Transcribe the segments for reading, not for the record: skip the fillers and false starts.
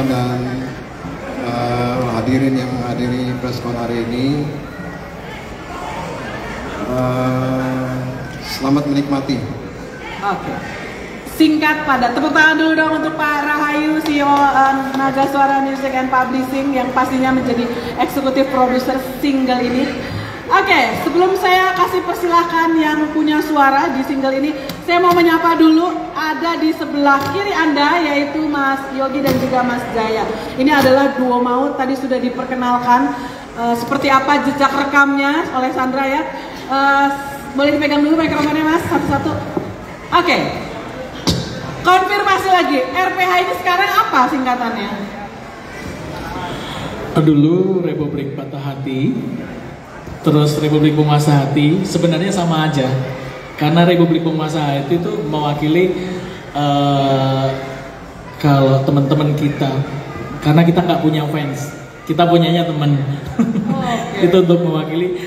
dan hadirin yang menghadiri preskon hari ini. Selamat menikmati. Oke. Singkat padat. Tepuk tangan dulu dong untuk Pak Rahayu, CEO Naga Suara Music and Publishing yang pastinya menjadi eksekutif produser single ini. Oke, sebelum saya kasih persilahkan yang punya suara di single ini, saya mau menyapa dulu ada di sebelah kiri Anda yaitu Mas Yogi dan juga Mas Jaya. Ini adalah duo maut, tadi sudah diperkenalkan seperti apa jejak rekamnya oleh Sandra ya. Boleh dipegang dulu mikrofonnya Mas, satu-satu. Oke. Konfirmasi lagi, RPH ini sekarang apa singkatannya? Dulu Republik Patah Hati, terus Republik Penguasa Hati, sebenarnya sama aja. Karena Republik Penguasa Hati itu mewakili kalau teman-teman kita, karena kita nggak punya fans, kita punyanya teman. Okay. Itu untuk mewakili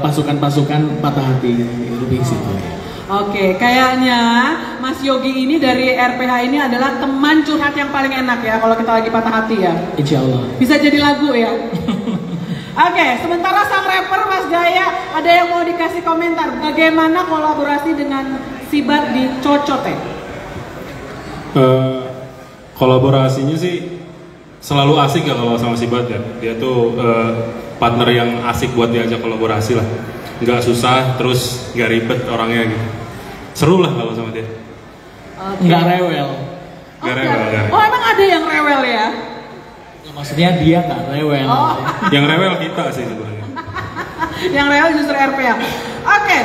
pasukan-pasukan patah hati lebih situ. Oke, kayaknya Mas Yogi ini dari RPH ini adalah teman curhat yang paling enak ya kalau kita lagi patah hati ya. Insya Allah. Bisa jadi lagu ya. Oke, sementara sang rapper Mas Jaya ada yang mau dikasih komentar bagaimana kolaborasi dengan Sibat di Cocote? Kolaborasinya sih selalu asik ya kalau sama Sibat ya. Dia tuh partner yang asik buat diajak kolaborasi lah. Nggak susah, terus nggak ribet orangnya gitu. Seru lah kalau sama dia. Okay. Nggak rewel. Nggak rewel. Oh emang ada yang rewel ya? Maksudnya dia nggak rewel. Oh. Yang rewel kita sih sebenarnya. Yang rewel justru RPH. Oke,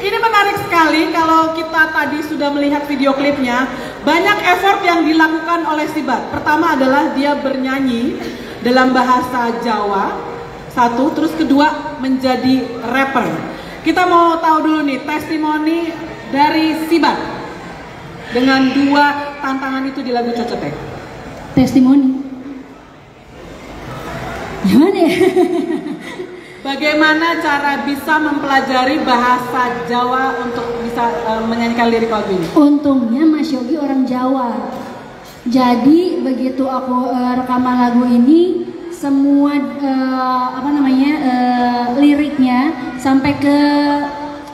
ini menarik sekali kalau kita tadi sudah melihat video klipnya. Banyak effort yang dilakukan oleh Sibat. Pertama adalah dia bernyanyi dalam bahasa Jawa. Satu, terus kedua menjadi rapper. Kita mau tahu dulu nih testimoni dari Sibat dengan dua tantangan itu di lagu Cocote. Testimoni. Gimana ya? Bagaimana cara bisa mempelajari bahasa Jawa untuk bisa menyanyikan lirik lagu ini? Untungnya Mas Yogi orang Jawa. Jadi begitu aku rekaman lagu ini, semua liriknya sampai ke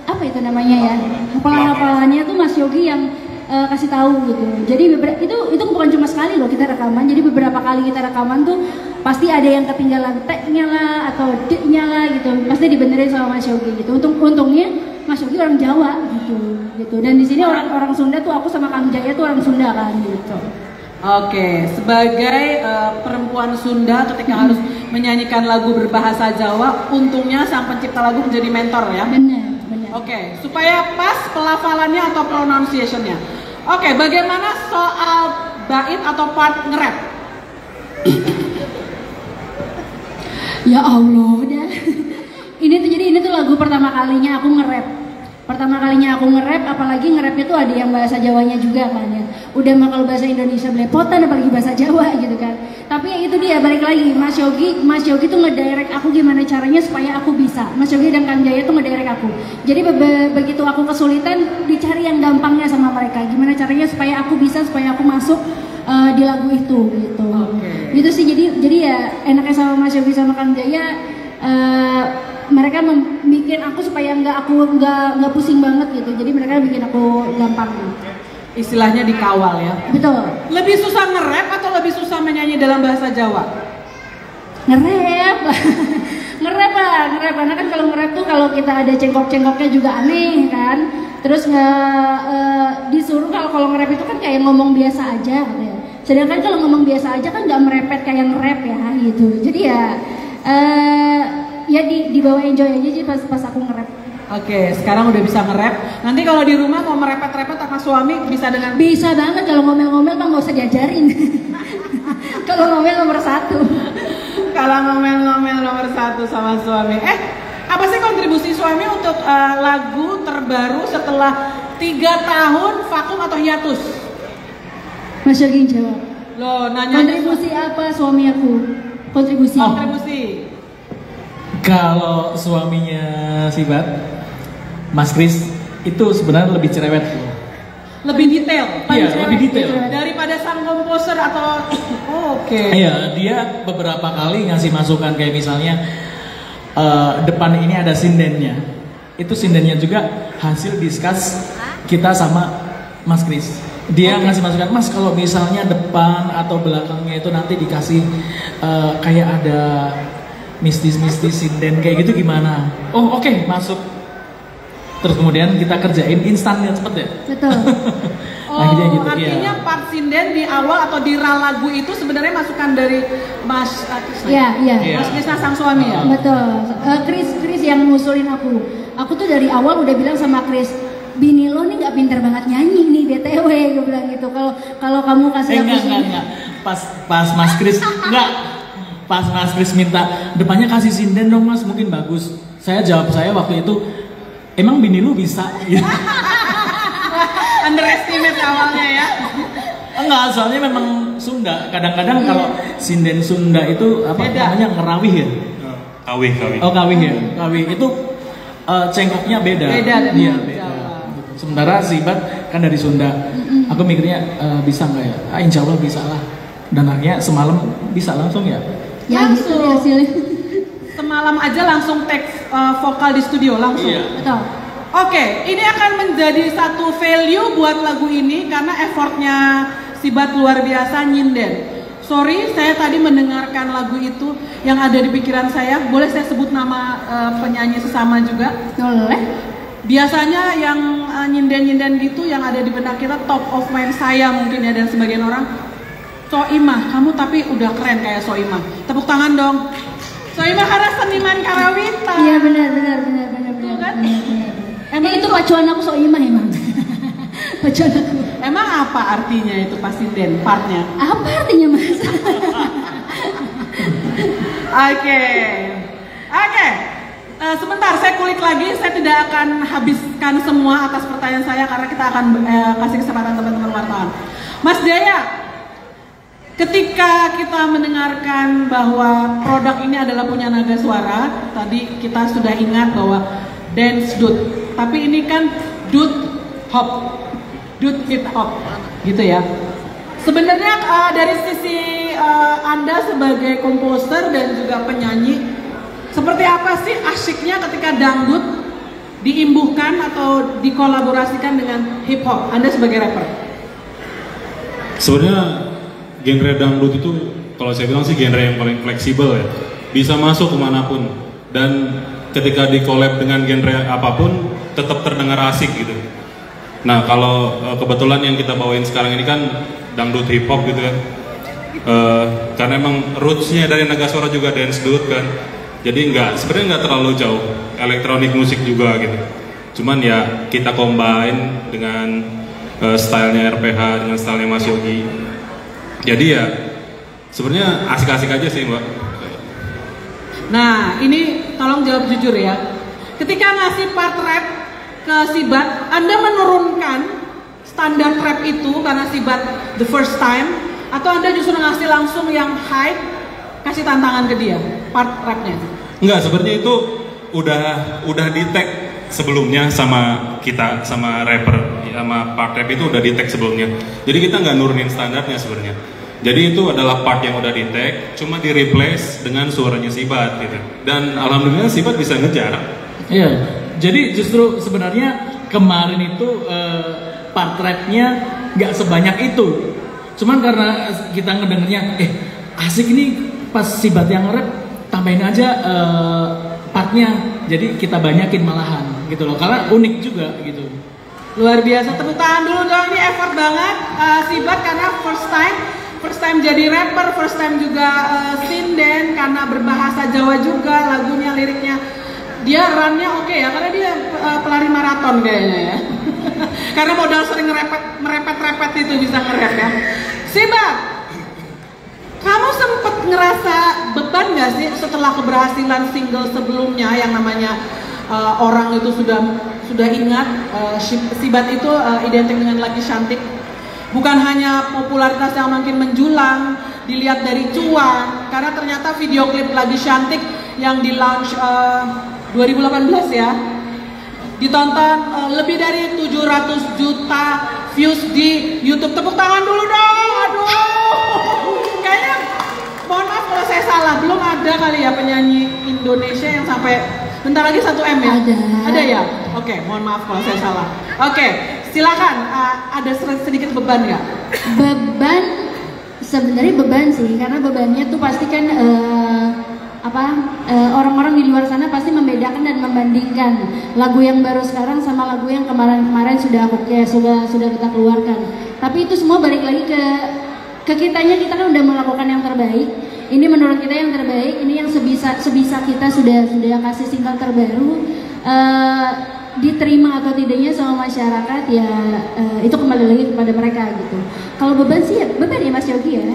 apa itu namanya ya, hafalannya tuh Mas Yogi yang kasih tahu gitu. Jadi itu bukan cuma sekali loh kita rekaman. Jadi beberapa kali kita rekaman tuh pasti ada yang ketinggalan T-nya lah atau D-nya lah gitu. Pasti dibenerin sama Mas Yogi gitu. Untungnya Mas Yogi orang Jawa gitu. Dan di sini orang Sunda tuh, aku sama Kang Jaya tuh orang Sunda kan gitu. Oke, sebagai perempuan Sunda ketika harus menyanyikan lagu berbahasa Jawa, untungnya sang pencipta lagu menjadi mentor ya. Benar. Oke, supaya pas pelafalannya atau pronunciation-nya. Oke, bagaimana soal bait atau part nge-rap? Ya Allah, dah. Ini tuh lagu pertama kalinya aku nge-rap. Apalagi nge-rapnya tuh ada yang bahasa Jawanya juga kan ya. Udah mah kalau bahasa Indonesia belepotan, apalagi bahasa Jawa gitu kan. Tapi ya itu dia, balik lagi Mas Yogi tuh ngedirect aku gimana caranya supaya aku bisa. Mas Yogi dan Kang Jaya tuh ngedirect aku. Jadi begitu aku kesulitan, dicari yang gampangnya sama mereka. Gimana caranya supaya aku bisa, supaya aku masuk di lagu itu gitu. Okay. Gitu sih, jadi ya enaknya sama Mas Yogi sama Kang Jaya, mereka bikin aku supaya nggak pusing banget gitu. Jadi mereka bikin aku gampang. Istilahnya dikawal ya. Betul. Lebih susah nge-rap atau lebih susah menyanyi dalam bahasa Jawa? Nge-rap lah. Karena kan kalau nge-rap tuh kalau kita ada cengkok-cengkoknya juga aneh kan. Terus disuruh kalau nge-rap itu kan kayak ngomong biasa aja gitu ya. Sedangkan kalau ngomong biasa aja kan nggak merepet kayak nge-rap ya gitu. Jadi ya dibawa enjoy aja sih pas aku nge-rap. Oke, sekarang udah bisa nge-rap. Nanti kalau di rumah mau merepet-repet sama suami bisa dengan... Bisa banget, kalau ngomel-ngomel kan nggak usah diajarin. Kalau ngomel nomor 1. Kalau ngomel-ngomel nomor 1 sama suami. Apa sih kontribusi suami untuk lagu terbaru setelah 3 tahun vakum atau hiatus? Mas Yogi jawab. Loh, nanya kontribusi apa suami aku? Kontribusi. Kontribusi. Kalau suaminya Sibat, Mas Kris itu sebenarnya lebih cerewet loh. lebih detail. Iya, lebih detail. Daripada sang komposer atau oke. Iya, dia beberapa kali ngasih masukan kayak misalnya depan ini ada sindennya. Itu sindennya juga hasil discuss kita sama Mas Kris. Dia ngasih masukan, Mas kalau misalnya depan atau belakangnya itu nanti dikasih kayak ada mistis-mistis sinden kayak gitu gimana? Oh oke, masuk. Terus kemudian kita kerjain instannya cepet ya. Betul. Akhirnya gitu, artinya iya. part sinden di awal atau di lagu itu sebenarnya masukan dari Mas Krisna. Iya. Mas Krisna sang suami ya. Betul. Chris yang ngusulin aku. Aku tuh dari awal udah bilang sama Chris, bini lo nih nggak pinter banget nyanyi nih BTW, gue bilang gitu. Kalau kamu kasih aku Enggak. Pas Mas Kris enggak. Pas Mas Kris minta depannya kasih sinden dong Mas, mungkin bagus. Saya jawab waktu itu, emang bini lu bisa? Underestimate awalnya ya. Enggak, soalnya memang Sunda. Kadang-kadang kalau sinden Sunda itu apa namanya ngerawih ya? Kawih. Oh kawih ya, kawih itu cengkoknya beda. Beda dari Iya, Jawa. beda. Sementara Sibat kan dari Sunda. Aku mikirnya bisa nggak ya? Insya Allah bisa lah. Dan akhirnya semalam bisa langsung ya. Ya gitu deh hasilnya. Semalam aja langsung teks vokal di studio langsung. Iya. Betul. Oke, ini akan menjadi satu value buat lagu ini karena effortnya Sibat luar biasa nyinden. Sorry, saya tadi mendengarkan lagu itu yang ada di pikiran saya. Boleh saya sebut nama penyanyi sesama juga? Boleh. Biasanya yang nyinden-nyinden gitu yang ada di benak kita top of mind saya mungkin ya dan sebagian orang. Soimah, kamu tapi udah keren kayak Soimah. Tepuk tangan dong. Soimah karena seniman Karawita. Iya benar. Kan? Emang itu pacuan aku Soimah emang. Pacuan aku. Emang apa artinya itu pas sinden partnya? Apa artinya Mas? Oke. Sebentar, saya kulik lagi. Saya tidak akan habiskan semua atas pertanyaan saya karena kita akan kasih kesempatan teman-teman wartawan. Mas Daya, ketika kita mendengarkan bahwa produk ini adalah punya Naga Suara, tadi kita sudah ingat bahwa dance dude, tapi ini kan dude hip hop, gitu ya. Sebenarnya dari sisi Anda sebagai komposer dan juga penyanyi, seperti apa sih asyiknya ketika dangdut diimbuhkan atau dikolaborasikan dengan hip hop? Anda sebagai rapper. Sebenarnya genre dangdut itu kalau saya bilang sih genre yang paling fleksibel ya, bisa masuk kemanapun dan ketika di-collab dengan genre apapun tetap terdengar asik gitu. Nah kalau kebetulan yang kita bawain sekarang ini kan dangdut hip hop gitu kan, karena emang rootsnya dari Naga Suara juga dance dude kan, jadi sebenarnya nggak terlalu jauh, elektronik musik juga gitu. Cuman ya kita combine dengan stylenya RPH dengan stylenya Mas Yogi. Jadi ya sebenarnya asik-asik aja sih Mbak. Nah ini tolong jawab jujur ya. Ketika ngasih part rap ke Sibat, Anda menurunkan standar rap itu karena Sibat the first time, atau Anda justru ngasih langsung yang high, kasih tantangan ke dia part rapnya? Enggak, sebenarnya itu udah di tag sebelumnya sama kita, sama rapper, sama part rap itu udah di tag sebelumnya. Jadi kita nggak nurunin standarnya sebenarnya. Jadi itu adalah part yang udah di tag, cuma di replace dengan suaranya Sibat gitu. Dan alhamdulillah Sibat bisa ngejar. Iya. Jadi justru sebenarnya kemarin itu part rapnya nggak sebanyak itu. Cuman karena kita ngedengernya, asik ini pas Sibat yang rap, tambahin aja partnya. Jadi kita banyakin malahan gitu loh, karena unik juga gitu. Luar biasa, tepuk tangan dulu dong, ini effort banget Sibat karena first time jadi rapper, first time juga sinden karena berbahasa Jawa juga lagunya, liriknya. Dia runnya oke ya, karena dia pelari maraton kayaknya ya. Karena modal sering merepet itu bisa nge-rap ya. Sibat, kamu sempet ngerasa beban gak sih setelah keberhasilan single sebelumnya yang namanya orang itu sudah ingat Sibat itu identik dengan Lagi Cantik. Bukan hanya popularitas yang makin menjulang dilihat dari cuan, karena ternyata video klip Lagi Cantik yang di launch 2018 ya, ditonton lebih dari 700 juta views di YouTube. Tepuk tangan dulu dong. Aduh. Kayaknya mohon maaf kalau saya salah, belum ada kali ya penyanyi Indonesia yang sampai bentar lagi 1 M ya? Ada ya? Oke, mohon maaf kalau saya salah. Oke, silakan. Ada sedikit beban nggak? Beban, sebenarnya beban sih, karena bebannya tuh pasti kan orang-orang di luar sana pasti membedakan dan membandingkan lagu yang baru sekarang sama lagu yang kemarin-kemarin sudah kita keluarkan. Tapi itu semua balik lagi ke kitanya. Kita kan udah melakukan yang terbaik. Ini menurut kita yang terbaik. Ini yang sebisa kita sudah kasih single terbaru. Diterima atau tidaknya sama masyarakat ya, itu kembali lagi kepada mereka gitu. Kalau beban sih ya beban ya Mas Yogi ya.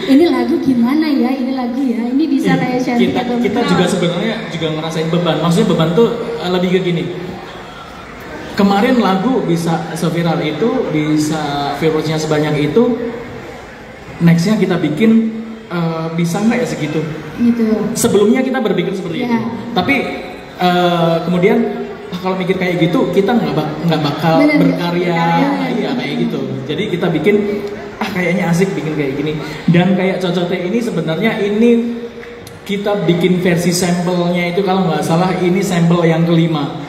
Ini lagu gimana ya, ini lagu ya, ini bisa kayak Shanti atau kita juga sebenarnya juga ngerasain beban. Maksudnya beban tuh lebih ke gini. Kemarin lagu bisa seviral itu, bisa viewersnya sebanyak itu. Nextnya kita bikin bisa nggak ya segitu? Gitu. Sebelumnya kita berpikir seperti itu. Tapi kemudian kalau mikir kayak gitu kita nggak bakal berkarya. Iya kayak gitu. Jadi kita bikin kayaknya asik bikin kayak gini. Dan kayak Cocote ini sebenarnya ini kita bikin versi sampelnya itu kalau nggak salah ini sampel yang kelima.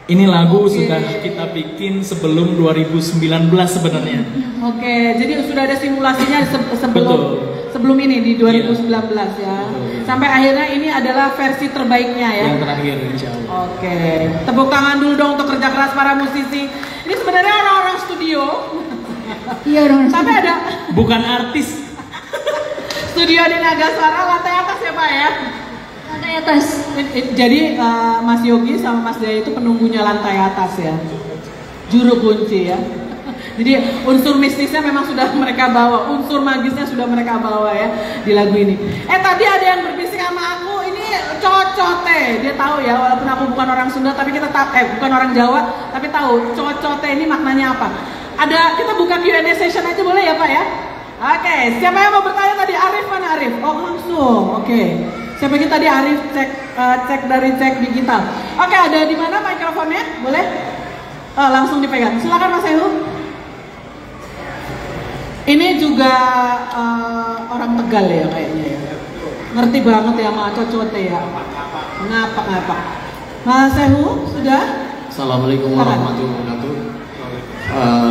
Ini lagu sudah kita bikin sebelum 2019 sebenarnya. Oke, jadi sudah ada simulasinya sebelum ini di 2019 ya. Betul. Sampai akhirnya ini adalah versi terbaiknya ya. Yang terakhir insya Allah. Oke, tepuk tangan dulu dong untuk kerja keras para musisi. Ini sebenarnya orang-orang studio. Iya dong. Tapi ada bukan artis. Studio di Nagaswara lantai atas ya Pak ya. Lantai atas. Jadi Mas Yogi sama Mas Jaya itu penunggunya lantai atas ya. Juru kunci ya. Jadi unsur mistisnya memang sudah mereka bawa, unsur magisnya sudah mereka bawa ya di lagu ini. Tadi ada yang berbisik sama aku, ini Cocote. Dia tahu ya, walaupun aku bukan orang Sunda tapi kita bukan orang Jawa, tapi tahu Cocote ini maknanya apa. Kita buka Q&A session aja boleh ya Pak ya? Oke, siapa yang mau bertanya tadi? Arif mana Arif? Oh langsung, oke. Siapa kita tadi Arif cek dari cek digital. Oke, ada di mana mikrofonnya? Boleh? Langsung dipegang. Silakan Mas Heru. Ini juga orang Tegal ya kayaknya ya. Ngerti banget ya sama Cocote ya. Ngapa. Mas Heru sudah? Assalamualaikum warahmatullahi wabarakatuh.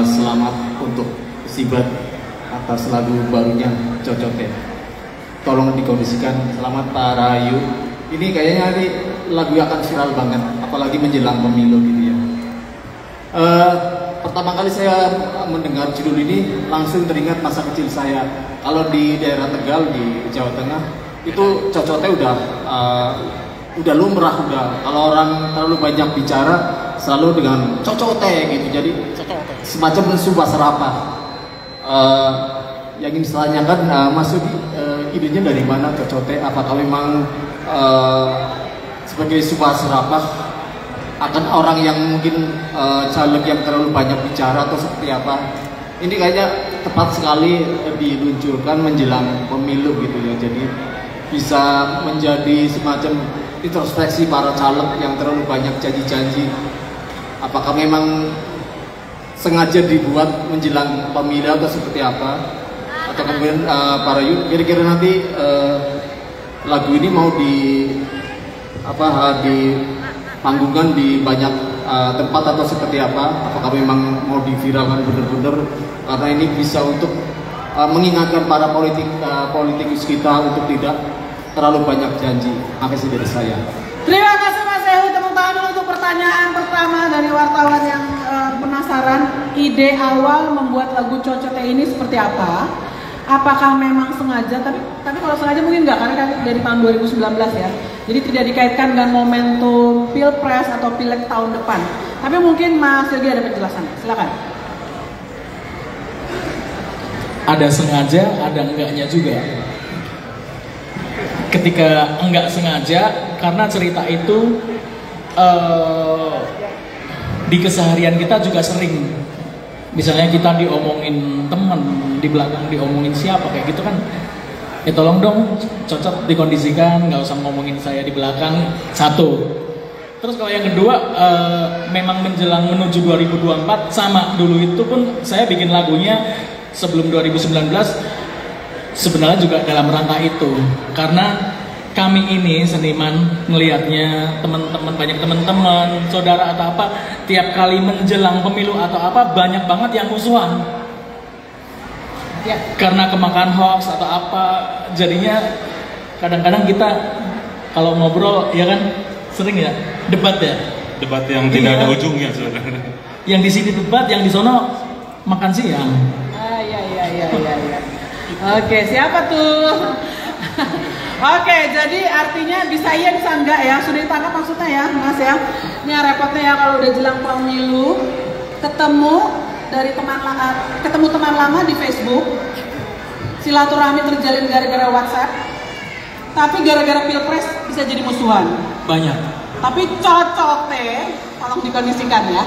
Selamat untuk Sibat atas lagu barunya Cocote. Tolong dikondisikan. Selamat Pak Rahayu. Ini kayaknya lagu yang akan viral banget, apalagi menjelang pemilu gitu ya. Pertama kali saya mendengar judul ini langsung teringat masa kecil saya. Kalau di daerah Tegal di Jawa Tengah itu Cocote udah lumrah udah. Kalau orang terlalu banyak bicara selalu dengan Cocote gitu. Jadi semacam sumpah serapah. Yang ingin saya tanyakan Mas Yogi, idenya dari mana Cocote? Apakah memang sebagai sumpah serapah akan orang yang mungkin caleg yang terlalu banyak bicara atau seperti apa? Ini kayaknya tepat sekali diluncurkan menjelang pemilu gitu ya. Jadi bisa menjadi semacam introspeksi para caleg yang terlalu banyak janji-janji. Apakah memang sengaja dibuat menjelang pemilu atau seperti apa? Atau kemudian para Yu, kira-kira nanti lagu ini mau di panggungan di banyak tempat atau seperti apa? Apakah memang mau diviralkan benar-benar? Karena ini bisa untuk mengingatkan para politikus kita untuk tidak terlalu banyak janji. Makasih dari saya. Terima kasih Mas Heru. Tepuk tangan dulu untuk pertanyaan pertama dari wartawan yang penasaran. Ide awal membuat lagu Cocote ini seperti apa? Apakah memang sengaja? Tapi kalau sengaja mungkin enggak, karena kan dari tahun 2019 ya. Jadi tidak dikaitkan dengan momentum Pilpres atau Pileg tahun depan. Tapi mungkin Mas Yogi ada penjelasan. Silakan. Ada sengaja, ada enggaknya juga. Ketika enggak sengaja, karena cerita itu di keseharian kita juga sering. Misalnya kita diomongin temen, di belakang diomongin siapa, kayak gitu kan. Tolong dong, cocok dikondisikan, nggak usah ngomongin saya di belakang. Satu. Terus kalau yang kedua, memang menjelang menuju 2024, sama dulu itu pun saya bikin lagunya sebelum 2019 sebenarnya juga dalam rangka itu. Karena kami ini seniman ngelihatnya teman-teman, banyak teman-teman, saudara atau apa, tiap kali menjelang pemilu atau apa banyak banget yang musuhan. Ya, karena kemakan hoax atau apa, jadinya kadang-kadang kita kalau ngobrol ya kan sering ya debat ya. Debat yang tidak ada ujungnya sebenarnya. Yang di sini debat, yang di sono makan siang. Iya. Oke, siapa tuh? Oke, jadi artinya bisa iya bisa enggak ya? Sudah ditangkap maksudnya ya, Mas ya? Ini yang repotnya ya kalau udah jelang pemilu, ketemu teman lama di Facebook, silaturahmi terjalin gara-gara WhatsApp, tapi gara-gara pilpres bisa jadi musuhan. Banyak. Tapi cocok teh, tolong dikondisikan ya.